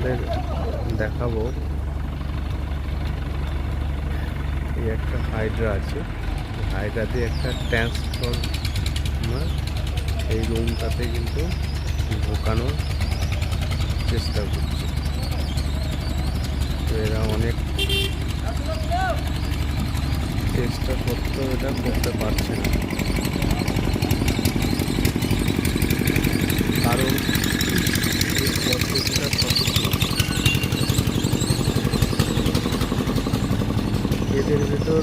তোমাদের দেখাবো এই একটা হাইড্রা আছে, হাইড্রাতে একটা ট্রান্সফরমার এই রুমটাতে কিন্তু ঢোকানোর চেষ্টা করছে। তো এরা অনেক চেষ্টা করতেও এটা করতে পারছে না, কারণ এই পদ্ধতিটা সঠিক নয়। এদের ভেতর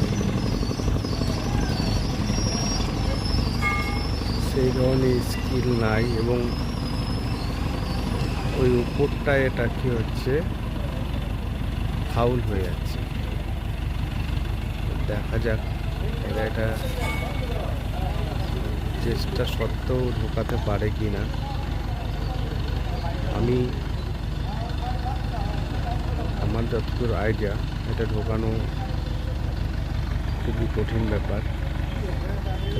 সেই ধরনের স্কিল নাই, এবং ওই উপরটায় এটা কি হচ্ছে, ফাউল হয়ে যাচ্ছে। দেখা যাক এরা এটা চেষ্টা সত্ত্বেও ঢোকাতে পারে কি না। আমার যতদূর আইডিয়া, এটা ঢোকানো খুবই কঠিন ব্যাপার,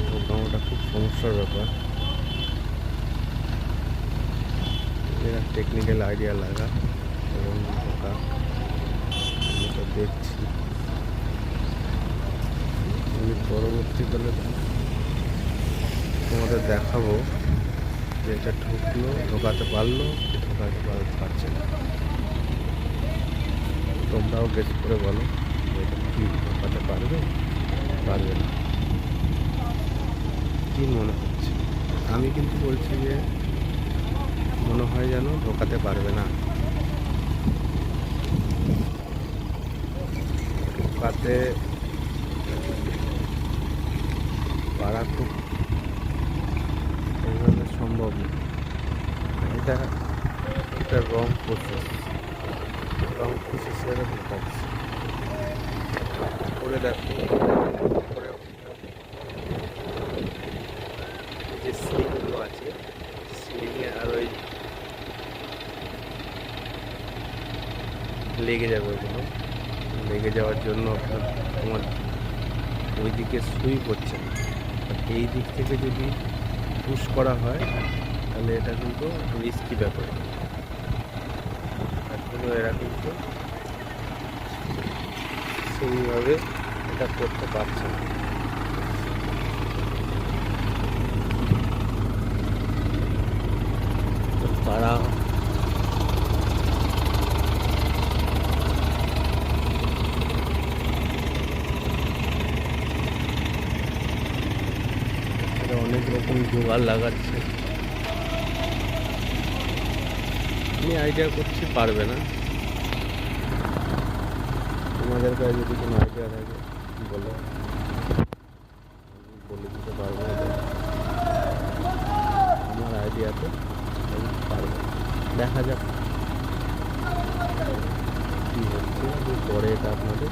ঢোকানোটা খুব সমস্যার ব্যাপার। এরা টেকনিক্যাল আইডিয়া লাগা এবং ঢোকা, আমি তো দেখছি। আমি পরবর্তীকালে তোমাদের দেখাবো যে এটা ঢুকলো, ঢোকাতে পারলো কি ঢোকাতে পারছে না। তোমরাও গেস করে বলো যে এটা কি ঢোকাতে পারবে পারবে না, কি মনে হচ্ছে? আমি কিন্তু বলছি যে মনে হয় যেন ঢোকাতে পারবে না। ঢোকাতে পারা খুব এইভাবে সম্ভব না। এটা রং প্রসেসের ঢোকাচ্ছে। করে দেখো যে সিলিংগুলো আছে, সিলিংয়ে আর ওই লেগে যাবে, ওগুলো লেগে যাওয়ার জন্য তোমার ওই দিকে সুই করছে না। এই দিক থেকে যদি পুশ করা হয় তাহলে এটা কিন্তু রিস্কি ব্যাপার। এখনো এরা কিন্তু সেইভাবে এটা করতে পারছে না। তারা অনেক রকম জোগাড় লাগাচ্ছে। আমি আইডিয়া করছি পারবে না। তোমাদের কাছে যদি কোনো আইডিয়া থাকে বলো, আমি বলে দিতে পারবো না। আমার আইডিয়াতে আমি পারবো, দেখা যাক কী হচ্ছে। আমি পরে এটা আপনাদের